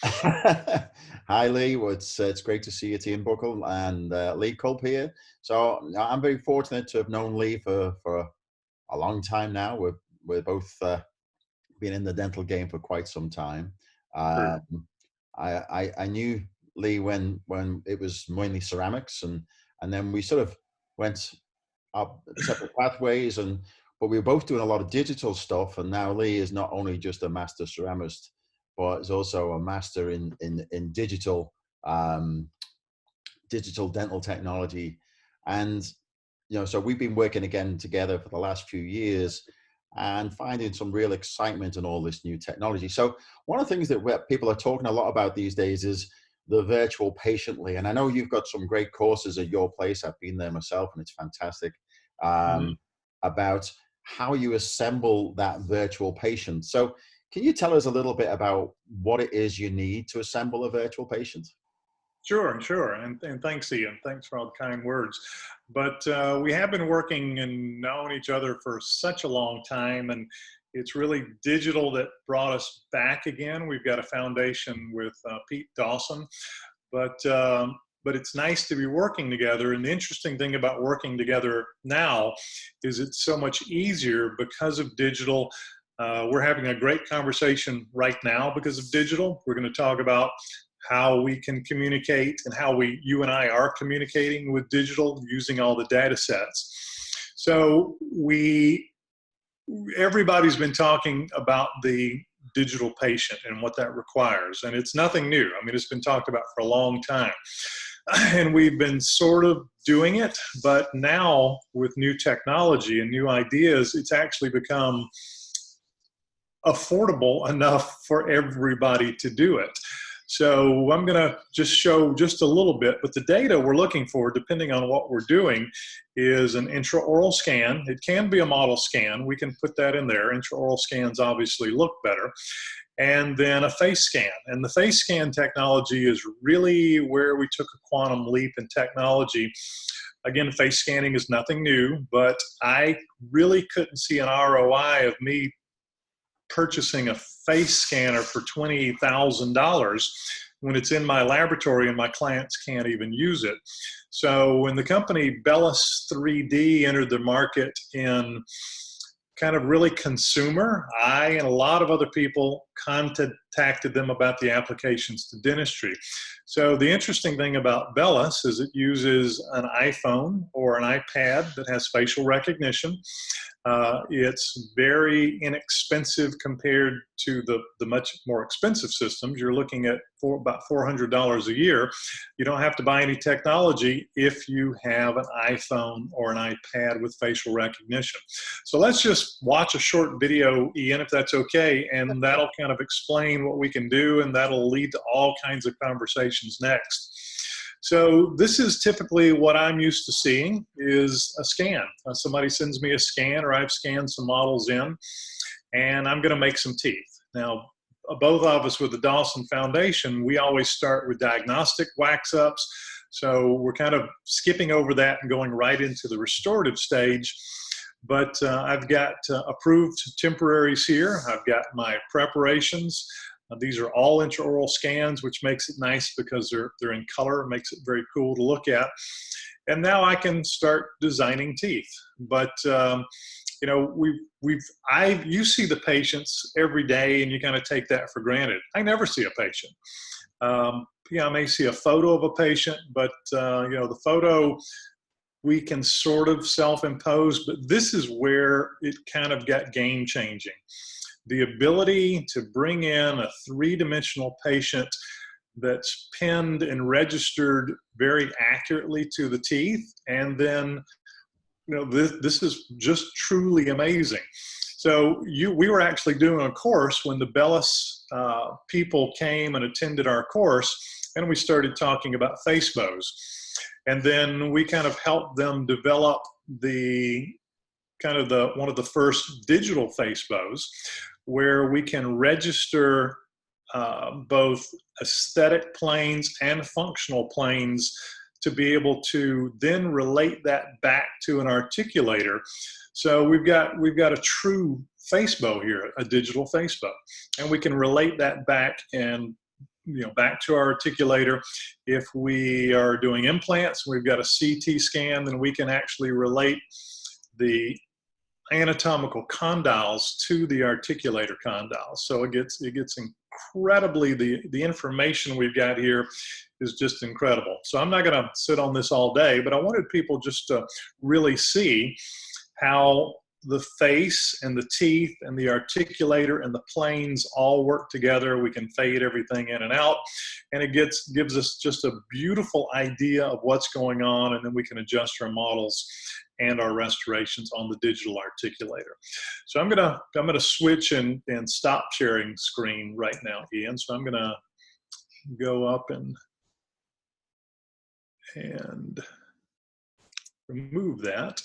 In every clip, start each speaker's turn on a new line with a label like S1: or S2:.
S1: Hi, Lee. Well, it's great to see you, Team Buckle, and Lee Culp here. So I'm very fortunate to have known Lee for a long time now. We're both been in the dental game for quite some time.
S2: Sure.
S1: Um, I knew Lee when it was mainly ceramics, and then we sort of went up separate pathways, and but we were both doing a lot of digital stuff. And now Lee is not only just a master ceramist, but is also a master in um, digital dental technology. And so we've been working again together for the last few years and finding some real excitement in all this new technology. So one of the things that people are talking a lot about these days is the virtual patiently. And I know you've got some great courses at your place. I've been there myself, and it's fantastic,
S2: Mhm.
S1: um, about how you assemble that virtual patient. So can you tell us a little bit about what it is you need to assemble a virtual patient?
S2: Sure, sure. And thanks, Ian. Thanks for all the kind words. But we have been working and known each other for such a long time, and it's really digital that brought us back again. We've got a foundation with Pete Dawson, but it's nice to be working together. And the interesting thing about working together now is it's so much easier because of digital. We're having a great conversation right now because of digital. We're going to talk about how we can communicate and how you and I are communicating with digital using all the data sets. So everybody's been talking about the digital patient and what that requires. And it's nothing new. I mean, it's been talked about for a long time. And we've been sort of doing it, but now with new technology and new ideas, it's actually become affordable enough for everybody to do it. So I'm going to just show just a little bit, but the data we're looking for, depending on what we're doing, is an intraoral scan. It can be a model scan. We can put that in there. Intraoral scans obviously look better. And then a face scan. And the face scan technology is really where we took a quantum leap in technology. Again, face scanning is nothing new, but I really couldn't see an ROI of me purchasing a face scanner for $20,000 when it's in my laboratory and my clients can't even use it. So when the company Bellis 3D entered the market in kind of really consumer, I and a lot of other people contacted them about the applications to dentistry. So the interesting thing about Bellis is it uses an iPhone or an iPad that has facial recognition. It's very inexpensive compared to the much more expensive systems. You're looking at about $400 a year. You don't have to buy any technology if you have an iPhone or an iPad with facial recognition. So let's just watch a short video, Ian, if that's okay, and that'll kind of explain what we can do, and that'll lead to all kinds of conversations next. So this is typically what I'm used to seeing is a scan. Somebody sends me a scan, or I've scanned some models in, and I'm going to make some teeth. Now, both of us with the Dawson Foundation, we always start with diagnostic wax-ups. So we're kind of skipping over that and going right into the restorative stage. But I've got approved temporaries here. I've got my preparations. These are all intraoral scans, which makes it nice because they're in color, makes it very cool to look at. And now I can start designing teeth. But you know, you see the patients every day, and you kind of take that for granted. I never see a patient. I may see a photo of a patient, but the photo we can sort of self-impose. But this is where it kind of got game changing. The ability to bring in a three-dimensional patient that's pinned and registered very accurately to the teeth. And then, this is just truly amazing. So we were actually doing a course when the Bellis people came and attended our course, and we started talking about face bows. And then we kind of helped them develop one of the first digital face bows, where we can register both aesthetic planes and functional planes to be able to then relate that back to an articulator. So we've got a true face bow here, a digital face bow, and we can relate that back and back to our articulator. If we are doing implants, we've got a CT scan, then we can actually relate the anatomical condyles to the articulator condyles. So it gets incredibly, the information we've got here is just incredible. So I'm not going to sit on this all day, but I wanted people just to really see how the face and the teeth and the articulator and the planes all work together. We can fade everything in and out, and it gives us just a beautiful idea of what's going on, and then we can adjust our models and our restorations on the digital articulator. So I'm gonna switch and stop sharing screen right now, Ian. So I'm gonna go up and remove that.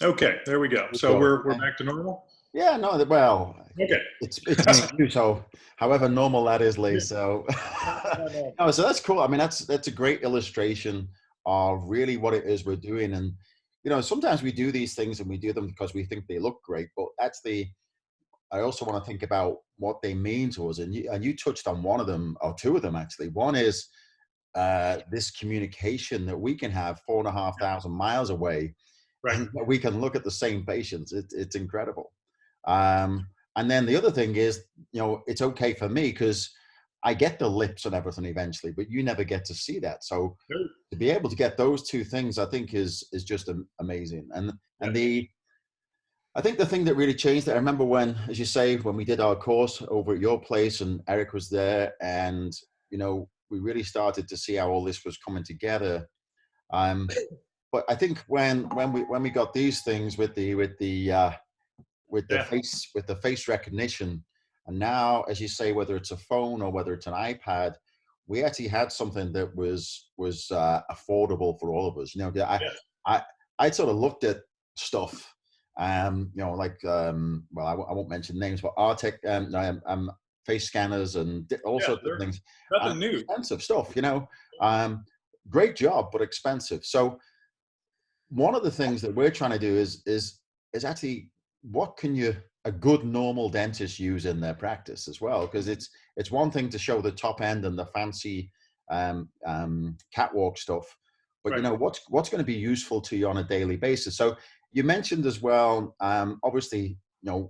S2: Okay, there we go. So we're back to normal?
S1: Yeah, no, well,
S2: okay.
S1: It's me, so however normal that is, Lee. So, no, so that's cool. I mean, that's a great illustration of really what it is we're doing. And, sometimes we do these things and we do them because we think they look great, but I also want to think about what they mean to us. And you touched on one of them, or two of them, actually. One is this communication that we can have 4,500 miles away. Right. And we can look at the same patients. It's incredible. And then the other thing is, it's okay for me because I get the lips and everything eventually, but you never get to see that. So to be able to get those two things, I think is just amazing. And I think the thing that really changed it, I remember when, as you say, when we did our course over at your place and Eric was there, and we really started to see how all this was coming together. But I think when we got these things with the face recognition, and now, as you say, whether it's a phone or whether it's an iPad, we actually had something that was affordable for all of us. I sort of looked at stuff, like well, I won't mention names, but Artec, face scanners and all sorts of things.
S2: Nothing new.
S1: Expensive stuff, great job, but expensive. So one of the things that we're trying to do is actually, what can a good normal dentist use in their practice as well? Because it's one thing to show the top end and the fancy catwalk stuff, but right. What's going to be useful to you on a daily basis. So you mentioned as well, obviously,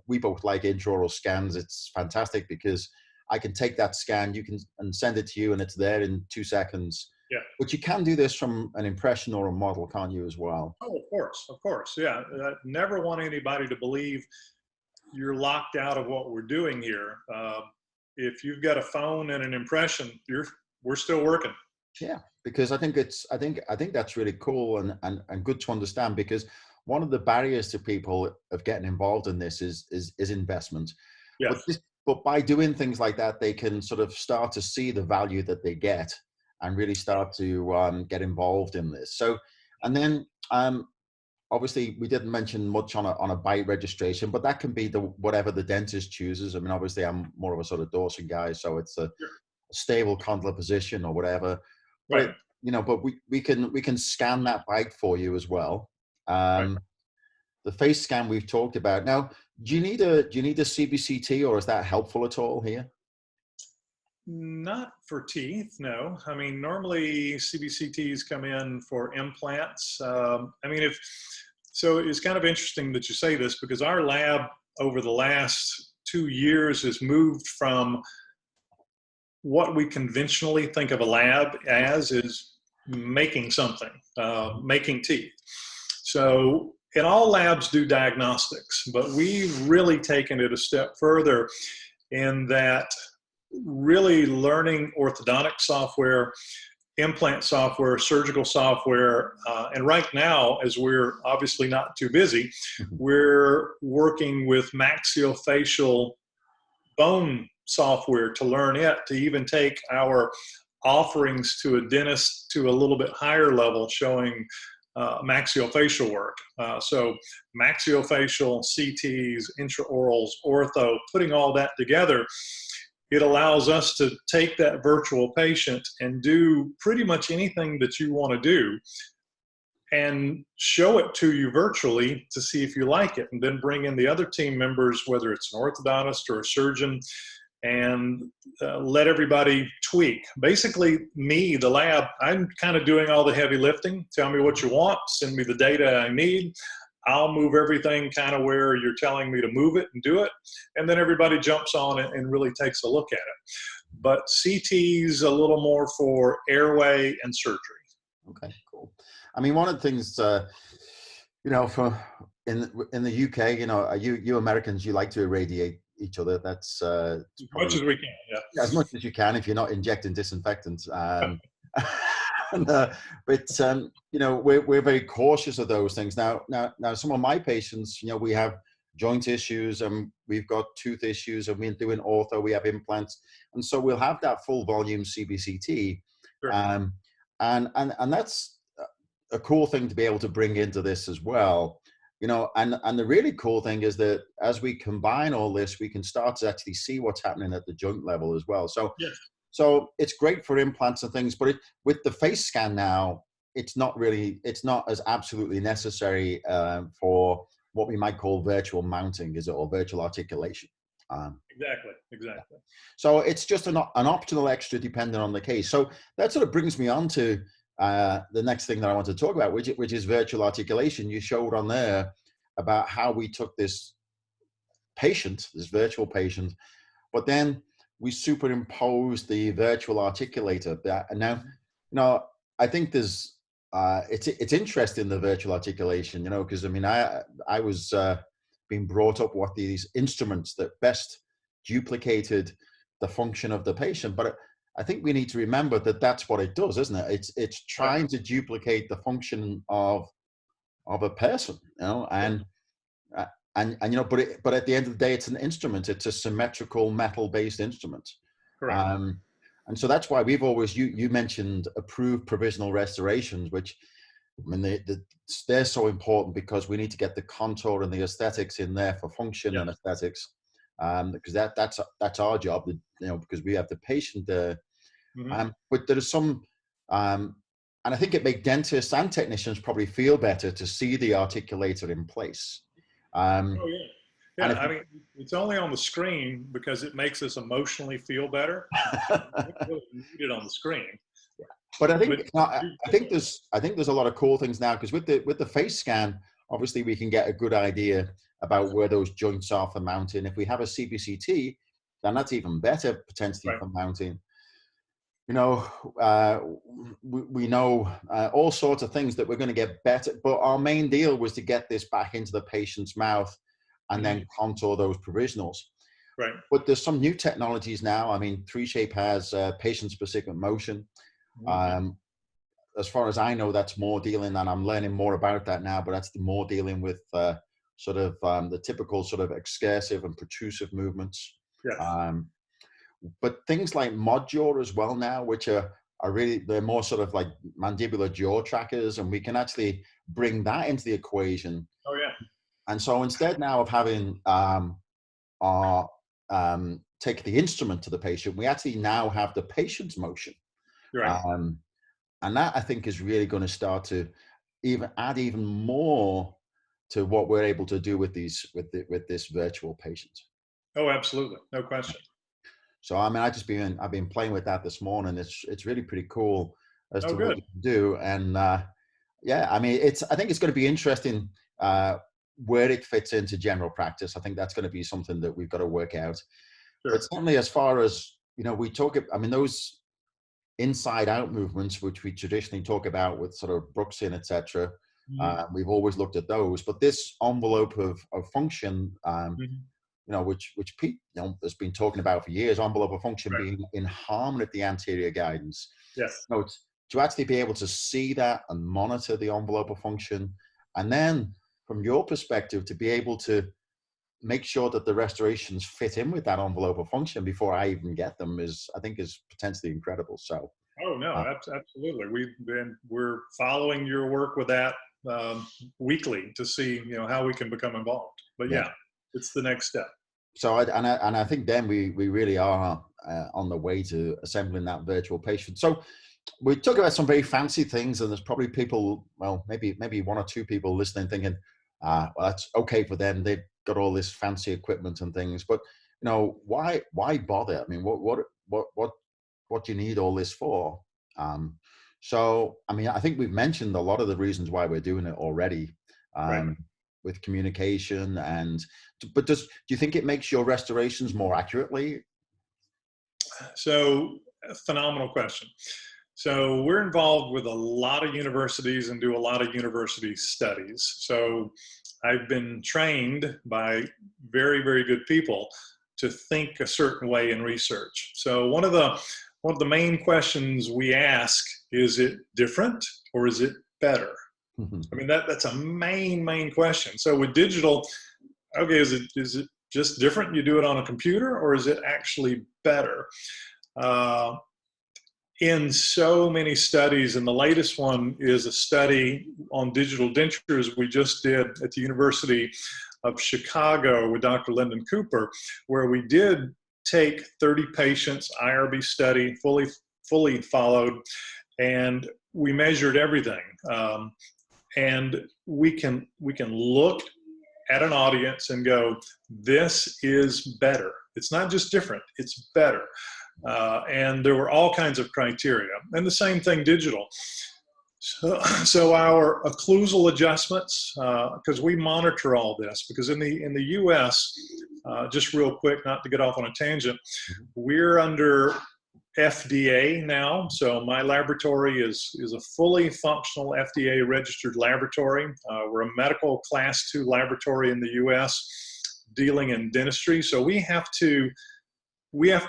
S1: we both like intraoral scans. It's fantastic because I can take that scan, and send it to you, and it's there in 2 seconds. Yeah. But you can do this from an impression or a model, can't you, as well?
S2: Oh, of course. Yeah. I never want anybody to believe you're locked out of what we're doing here. If you've got a phone and an impression, we're still working.
S1: Yeah, because I think that's really cool and good to understand, because one of the barriers to people of getting involved in this is investment. Yes. But by doing things like that, they can sort of start to see the value that they get and really start to get involved in this. So, and then obviously we didn't mention much on a bite registration, but that can be whatever the dentist chooses. I mean, obviously I'm more of a sort of Dawson guy, so it's a stable condylar position or whatever. Right. But but we can scan that bite for you as well. Right. The face scan we've talked about. Now, do you need a CBCT, or is that helpful at all here?
S2: Not for teeth, no. I mean, normally CBCTs come in for implants. So it's kind of interesting that you say this, because our lab over the last 2 years has moved from what we conventionally think of a lab as is making something, making teeth. So, and all labs do diagnostics, but we've really taken it a step further in that really learning orthodontic software, implant software, surgical software, and right now, as we're obviously not too busy, we're working with maxillofacial bone software to learn it, to even take our offerings to a dentist to a little bit higher level, showing maxillofacial work. So maxillofacial, CTs, intraorals, ortho, putting all that together, it allows us to take that virtual patient and do pretty much anything that you want to do and show it to you virtually to see if you like it, and then bring in the other team members, whether it's an orthodontist or a surgeon, and let everybody tweak. Basically, me, the lab, I'm kind of doing all the heavy lifting. Tell me what you want, send me the data I need. I'll move everything kind of where you're telling me to move it and do it. And then everybody jumps on it and really takes a look at it. But CT's a little more for airway and surgery.
S1: Okay, cool. I mean, one of the things, you know, for in the UK, you know, you Americans, you like to irradiate each other. That's
S2: As much as we can, yeah.
S1: as much as you can if you're not injecting disinfectants. And, but you know, we're very cautious of those things. Now, some of my patients, you know, we have joint issues and we've got tooth issues, and we're doing ortho, we have implants, and so we'll have that full volume CBCT.
S2: Sure.
S1: And that's a cool thing to be able to bring into this as well, you know. And the really cool thing is that as we combine all this, we can start to actually see what's happening at the joint level as well. So
S2: yes.
S1: So it's great for implants and things, but with the face scan now, it's not as absolutely necessary for what we might call virtual mounting, is it, or virtual articulation.
S2: Exactly.
S1: So it's just an optional extra depending on the case. So that sort of brings me on to the next thing that I want to talk about, which is virtual articulation. You showed on there about how we took this virtual patient, but then we superimposed the virtual articulator. And now, you know, I think there's it's interesting, the virtual articulation, you know, because I mean, I was being brought up what these instruments that best duplicated the function of the patient, but I think we need to remember that that's what it does, isn't it? It's trying to duplicate the function of a person, you know, and you know, but at the end of the day, it's an instrument. It's a symmetrical metal-based instrument.
S2: Correct.
S1: And so that's why we've always, you mentioned approved provisional restorations, which, I mean, they're so important because we need to get the contour and the aesthetics in there for function and aesthetics, because that's our job, you know, because we have the patient there. But there's some, and I think it makes dentists and technicians probably feel better to see the articulator in place.
S2: Oh yeah. I mean, it's only on the screen because it makes us emotionally feel better. We really need it on the screen.
S1: But I think there's a lot of cool things now, because with the face scan, obviously we can get a good idea about where those joints are for mounting. If we have a CBCT, then that's even better potentially for mounting. You know, we know all sorts of things that we're going to get better, but our main deal was to get this back into the patient's mouth and then contour those provisionals.
S2: Right.
S1: But there's some new technologies now. I mean, 3Shape has patient-specific motion. As far as I know, that's more dealing, and I'm learning more about that now, but that's more dealing with sort of the typical sort of excursive and protrusive movements.
S2: Yes.
S1: But things like modular as well now, which are really, they're more sort of like mandibular jaw trackers, and we can actually bring that into the equation.
S2: Oh yeah.
S1: And so instead now of having take the instrument to the patient, we actually now have the patient's motion.
S2: Right.
S1: And that, I think, is really going to start to add even more to what we're able to do with this virtual patient.
S2: Oh, absolutely, no question.
S1: So I mean, I've been playing with that this morning. It's really pretty cool as to
S2: good.
S1: what you can do. And yeah, I mean, I think it's going to be interesting where it fits into general practice. I think that's going to be something that we've got to work out.
S2: Sure.
S1: But certainly, as far as, you know, I mean, those inside out movements, which we traditionally talk about with sort of Brooksian, etc. We've always looked at those, but this envelope of function, you know, which Pete, you know, has been talking about for years, envelope of function being in harmony with the anterior guidance.
S2: Yes.
S1: So it's to actually be able to see that and monitor the envelope of function, and then from your perspective to be able to make sure that the restorations fit in with that envelope of function before I even get them I think is potentially incredible. So.
S2: Oh no, absolutely. We're following your work with that weekly to see, you know, how we can become involved. But yeah, it's the next step.
S1: So I think then we really are on the way to assembling that virtual patient. So we talk about some very fancy things, and there's probably people, well, maybe one or two people listening thinking, well, that's okay for them. They've got all this fancy equipment and things. But why bother? I mean, what do you need all this for? Um, so, I mean, I think we've mentioned a lot of the reasons why we're doing it already,
S2: Right.
S1: with communication but do you think it makes your restorations more accurately?
S2: So, phenomenal question. So, we're involved with a lot of universities and do a lot of university studies. So, I've been trained by very, very good people to think a certain way in research. So, one of the main questions we ask, is it different or is it better? I mean, that's a main question. So with digital, okay, is it just different? You do it on a computer, or is it actually better? Uh, in so many studies, and the latest one is a study on digital dentures we just did at the University of Chicago with Dr. Lyndon Cooper, where we did take 30 patients, IRB study, fully followed, and we measured everything. And we can look at an audience and go, this is better. It's not just different, it's better. And there were all kinds of criteria. And the same thing digital. So our occlusal adjustments, because we monitor all this, because in the U.S., just real quick, not to get off on a tangent, we're under FDA now. So my laboratory is a fully functional FDA registered laboratory. We're a medical class 2 laboratory in the US dealing in dentistry. So we have to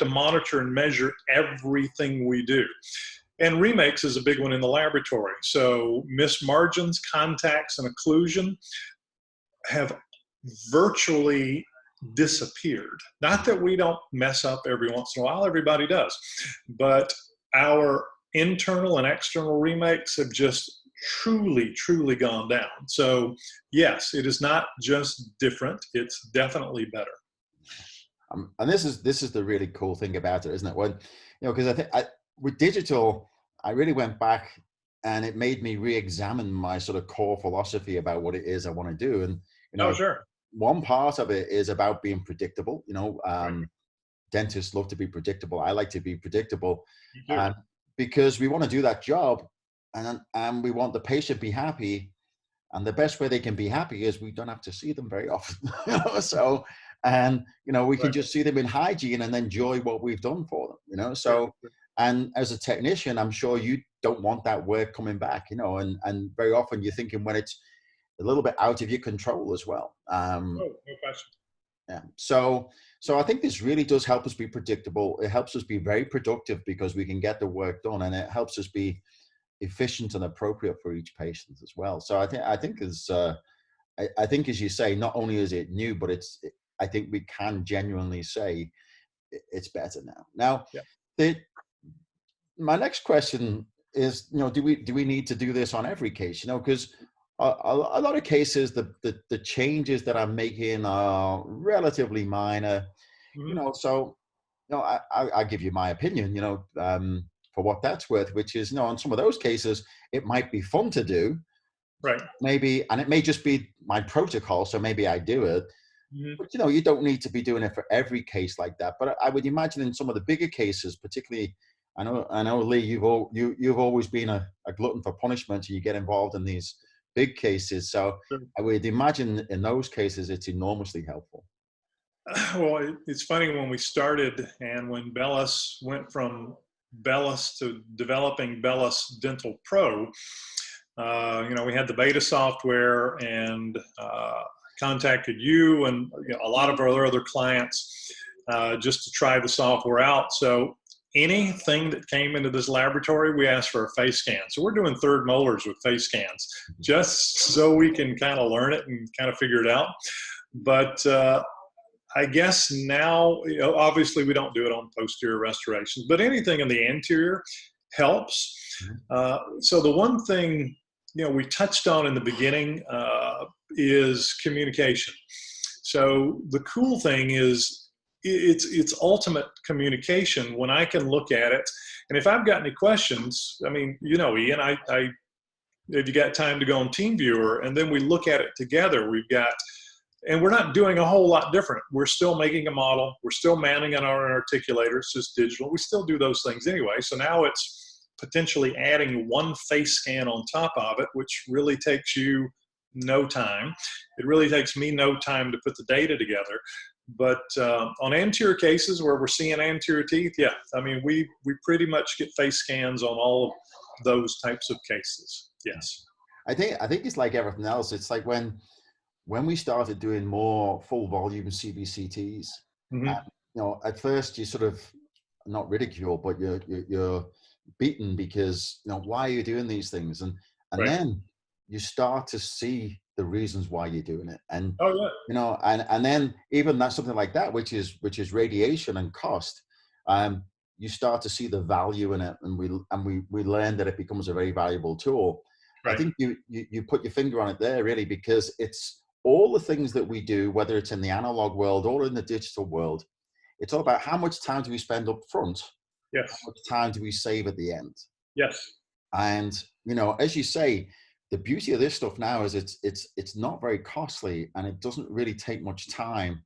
S2: monitor and measure everything we do. And remakes is a big one in the laboratory. So missed margins, contacts, and occlusion have virtually disappeared. Not that we don't mess up every once in a while, everybody does, but our internal and external remakes have just truly gone down. So yes, it is not just different, it's definitely better.
S1: And this is the really cool thing about it, isn't it? When, because I think with digital, I really went back and it made me re-examine my sort of core philosophy about what it is I want to do. And,
S2: Oh, sure.
S1: one part of it is about being predictable.
S2: Right.
S1: Dentists love to be predictable. I like to be predictable,
S2: You do.
S1: because we want to do that job, and we want the patient to be happy. And the best way they can be happy is we don't have to see them very often. So, and we can
S2: Right.
S1: just see them in hygiene and enjoy what we've done for them.
S2: Sure.
S1: So, and as a technician, I'm sure you don't want that work coming back. And very often you're thinking when it's a little bit out of your control as well.
S2: Oh, no question.
S1: Yeah. So I think this really does help us be predictable. It helps us be very productive because we can get the work done, and it helps us be efficient and appropriate for each patient as well. So I think as you say, not only is it new, but I think we can genuinely say it's better now. Now,
S2: Yeah.
S1: my next question is, do we need to do this on every case? Because a lot of cases, the changes that I'm making are relatively minor. So I give you my opinion. For what that's worth, which is, on some of those cases, it might be fun to do,
S2: Right.
S1: maybe, and it may just be my protocol, so maybe I do it.
S2: Mm-hmm.
S1: But you don't need to be doing it for every case like that. But I would imagine in some of the bigger cases, particularly, I know, Lee, you've always been a glutton for punishment, and you get involved in these big cases. So
S2: Sure.
S1: I would imagine in those cases, it's enormously helpful.
S2: Well, it's funny when we started and when Bellis went from Bellis to developing Bellis Dental Pro, we had the beta software and contacted you and a lot of our other clients just to try the software out. So anything that came into this laboratory, we asked for a face scan. So we're doing third molars with face scans just so we can kind of learn it and kind of figure it out. But I guess now, obviously we don't do it on posterior restorations, but anything in the anterior helps. So the one thing, we touched on in the beginning is communication. So the cool thing is it's ultimate communication when I can look at it. And if I've got any questions, I mean, Ian, if you got time to go on TeamViewer, and then we look at it together, we've got And we're not doing a whole lot different. We're still making a model. We're still mounting on our articulator. It's just digital. We still do those things anyway. So now it's potentially adding one face scan on top of it, which really takes you no time. It really takes me no time to put the data together. But on anterior cases where we're seeing anterior teeth, yeah, I mean, we pretty much get face scans on all of those types of cases. Yes.
S1: I think it's like everything else. It's like when we started doing more full volume CBCTs,
S2: Mm-hmm.
S1: at first you sort of not ridicule, but you're beaten because why are you doing these things, and
S2: Right.
S1: then you start to see the reasons why you're doing it, and
S2: Oh,
S1: and then even that something like that, which is radiation and cost, you start to see the value in it, and we learn that it becomes a very valuable tool. I
S2: right.
S1: think you put your finger on it there, really, because it's all the things that we do, whether it's in the analog world or in the digital world. It's all about how much time do we spend up front, how
S2: Yes.
S1: much time do we save at the end.
S2: Yes.
S1: And as you say, the beauty of this stuff now is it's not very costly, and it doesn't really take much time,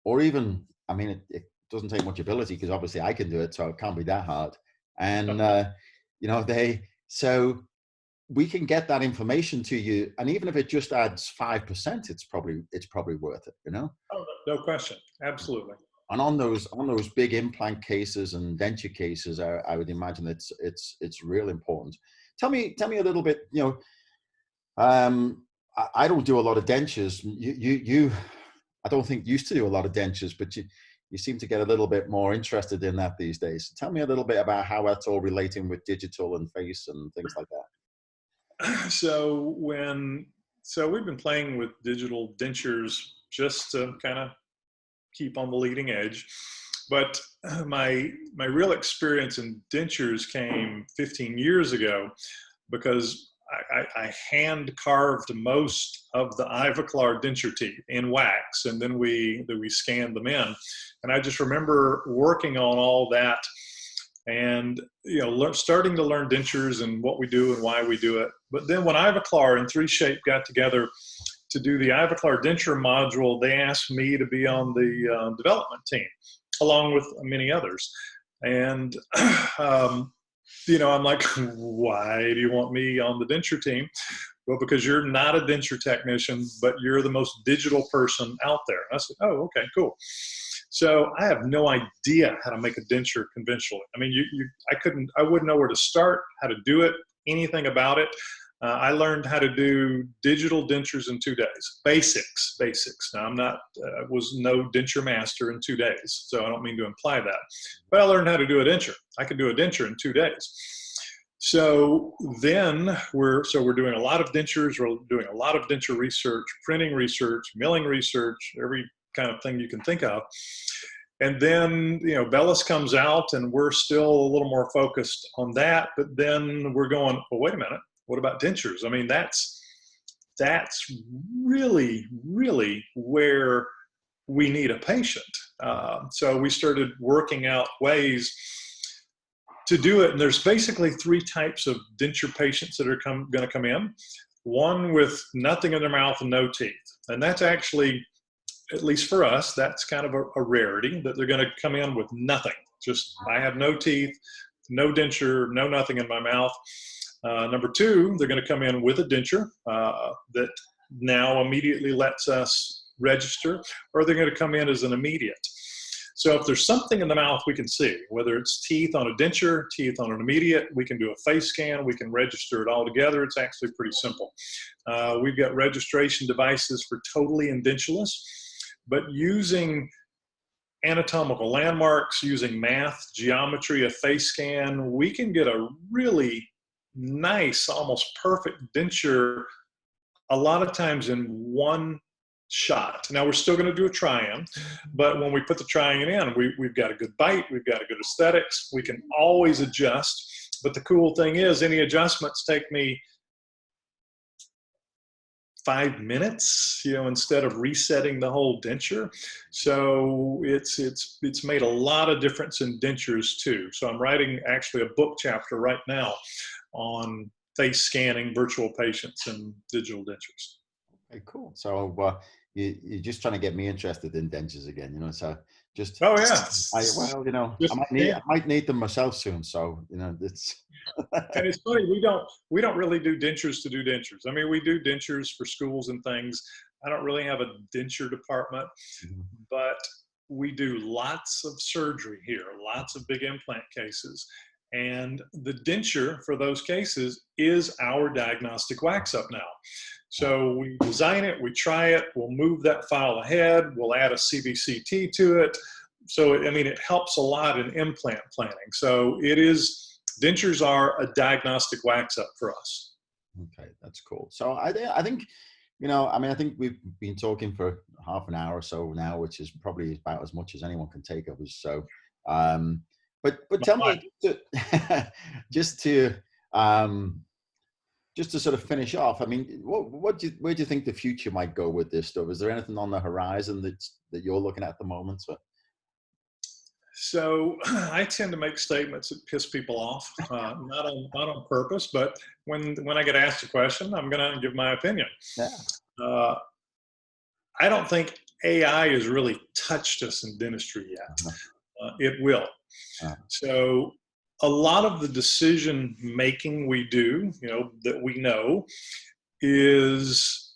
S1: or even, I mean, it doesn't take much ability, because obviously I can do it, so it can't be that hard. And so we can get that information to you, and even if it just adds 5%, it's probably worth it.
S2: Oh, no question. Absolutely.
S1: And on those big implant cases and denture cases, I would imagine it's real important. Tell me a little bit. I don't do a lot of dentures. You I don't think used to do a lot of dentures, but you seem to get a little bit more interested in that these days. Tell me a little bit about how that's all relating with digital and face and things like that.
S2: So we've been playing with digital dentures just to kind of keep on the leading edge. But my real experience in dentures came 15 years ago, because I hand carved most of the Ivoclar denture teeth in wax, and then we scanned them in. And I just remember working on all that, and starting to learn dentures and what we do and why we do it. But then when Ivoclar and 3Shape got together to do the Ivoclar denture module, they asked me to be on the development team, along with many others. And I'm like, why do you want me on the denture team? Well, because you're not a denture technician, but you're the most digital person out there. And I said, oh, okay, cool. So I have no idea how to make a denture conventionally. I mean, I wouldn't know where to start, how to do it, anything about it. I learned how to do digital dentures in 2 days. Basics. Now, was no denture master in 2 days, so I don't mean to imply that. But I learned how to do a denture. I could do a denture in 2 days. So then we're doing a lot of dentures. We're doing a lot of denture research, printing research, milling research, every kind of thing you can think of. And then, Bellis comes out, and we're still a little more focused on that. But then we're going, well, wait a minute. What about dentures? I mean, that's really, really where we need a patient. So we started working out ways to do it. And there's basically 3 types of denture patients that are going to come in. One with nothing in their mouth and no teeth. And that's actually, at least for us, that's kind of a rarity, that they're going to come in with nothing. Just, I have no teeth, no denture, no nothing in my mouth. Number 2, they're going to come in with a denture that now immediately lets us register, or they're going to come in as an immediate. So if there's something in the mouth we can see, whether it's teeth on a denture, teeth on an immediate, we can do a face scan, we can register it all together. It's actually pretty simple. We've got registration devices for totally edentulous, but using anatomical landmarks, using math, geometry, a face scan, we can get a really nice, almost perfect denture a lot of times in one shot. Now, we're still going to do a try-in, but when we put the try-in in, we've got a good bite, we've got a good aesthetics, we can always adjust. But the cool thing is, any adjustments take me 5 minutes, instead of resetting the whole denture. So it's made a lot of difference in dentures too. So I'm writing actually a book chapter right now on face scanning virtual patients and digital dentures.
S1: Okay, cool. So you're just trying to get me interested in dentures again, you know. So just,
S2: Oh yeah,
S1: well, you know,
S2: just
S1: I might need them myself soon. So, you know, it's
S2: and it's funny, we don't really do dentures to do dentures. I mean, we do dentures for schools and things. I don't really have a denture department, but we do lots of surgery here, lots of big implant cases. And the denture for those cases is our diagnostic wax up now. So we design it, we try it, we'll move that file ahead, we'll add a CBCT to it. So, I mean, it helps a lot in implant planning. So it is, dentures are a diagnostic wax up for us.
S1: okay. That's cool. So I think, you know, I mean, I think we've been talking for half an hour or so now, which is probably about as much as anyone can take of us. So, um, but tell
S2: Bye.
S1: me, just to um, just to sort of finish off. I mean, where do you think the future might go with this stuff? Is there anything on the horizon that you're looking at the moment? So,
S2: So I tend to make statements that piss people off, not on purpose, but when I get asked a question, I'm going to give my opinion.
S1: yeah.
S2: Uh, I don't think AI has really touched us in dentistry yet.
S1: Uh-huh.
S2: It will.
S1: Uh,
S2: So a lot of the decision making we do, that we know, is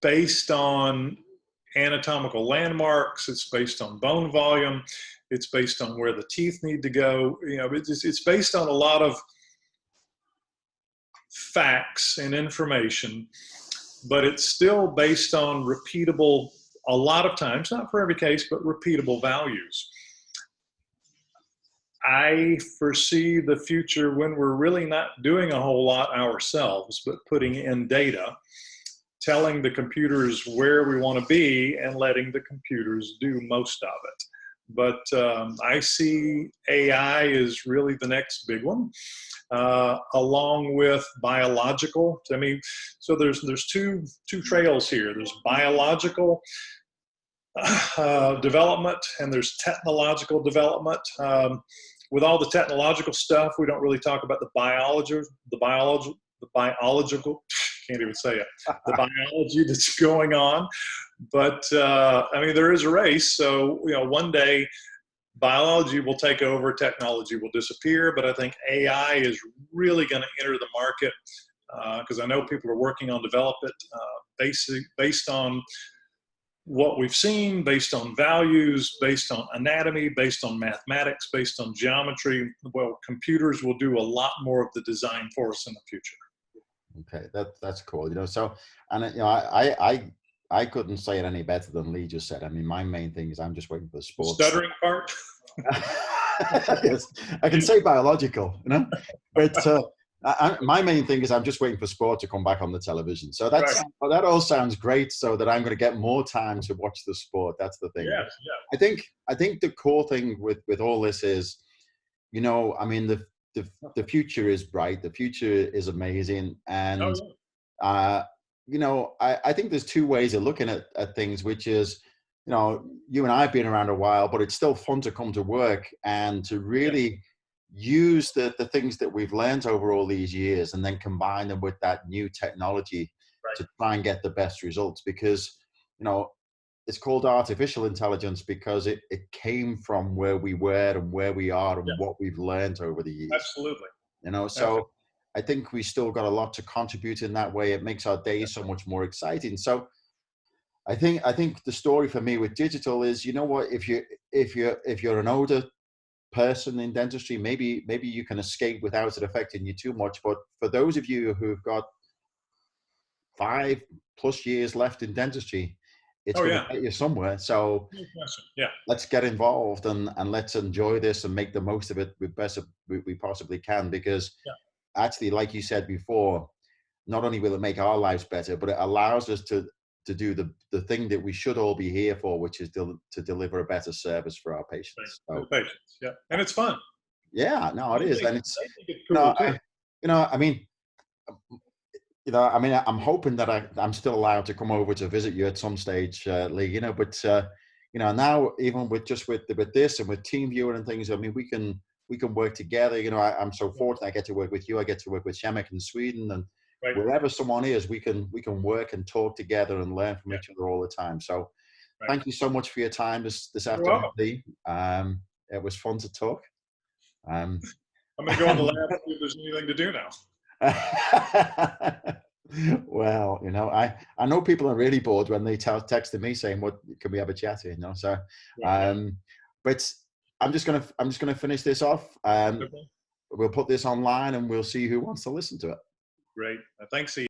S2: based on anatomical landmarks. It's based on bone volume. It's based on where the teeth need to go. It's based on a lot of facts and information, but it's still based on repeatable, a lot of times, not for every case, but repeatable values. I foresee the future when we're really not doing a whole lot ourselves, but putting in data, telling the computers where we want to be and letting the computers do most of it. But I see AI is really the next big one, along with biological. I mean, so there's two trails here. There's biological development and there's technological development. With all the technological stuff, we don't really talk about the biological, can't even say it, the biology that's going on. But I mean, there is a race. So, one day biology will take over, technology will disappear. But I think AI is really going to enter the market because I know people are working on develop it based on what we've seen, based on values, based on anatomy, based on mathematics, based on geometry. Well, computers will do a lot more of the design for us in the future.
S1: Okay, that's cool. So, and I couldn't say it any better than Lee just said. I mean, my main thing is I'm just waiting for the sports.
S2: Stuttering part.
S1: Yes, I can say biological, but my main thing is I'm just waiting for sport to come back on the television. So
S2: Right.
S1: that all sounds great. So that I'm going to get more time to watch the sport. That's the thing.
S2: Yes, yeah.
S1: I think the cool thing with all this is, I mean, the future is bright. The future is amazing. And, I think there's two ways of looking at things, which is, you and I have been around a while, but it's still fun to come to work and to really use the things that we've learned over all these years and then combine them with that new technology to try and get the best results. Because, it's called artificial intelligence because it came from where we were and where we are and what we've learned over the years.
S2: Absolutely.
S1: So I think we still got a lot to contribute in that way. It makes our days so much more exciting. So I think the story for me with digital is, what, if you're an older person in dentistry, maybe you can escape without it affecting you too much. But for those of you who've got 5+ years left in dentistry, it's going to get you somewhere. So let's get involved and let's enjoy this and make the most of it the best we possibly can. Because actually, like you said before, not only will it make our lives better, but it allows us to do the thing that we should all be here for, which is to deliver a better service for our patients. So,
S2: patients, and it's fun.
S1: Yeah, no, it is, and it's
S2: cool
S1: I mean, I'm hoping that I'm still allowed to come over to visit you at some stage, Lee. But now even with this and with team viewer and things, I mean, we can work together. I'm so fortunate I get to work with you. I get to work with Shemek in Sweden, and
S2: Right.
S1: wherever someone is, we can work and talk together and learn from
S2: Yeah.
S1: each other all the time. So
S2: Right.
S1: thank you so much for your time this
S2: You're
S1: afternoon,
S2: welcome.
S1: Lee. It was fun to talk. Um,
S2: I'm going to go in the lab and see if there's anything to do now.
S1: well, I know people are really bored when they texted me saying, "What can we have a chat here?" So,
S2: Right.
S1: but I'm just gonna finish this off.
S2: Okay.
S1: We'll put this online and we'll see who wants to listen to it.
S2: Great. Thanks, Ian.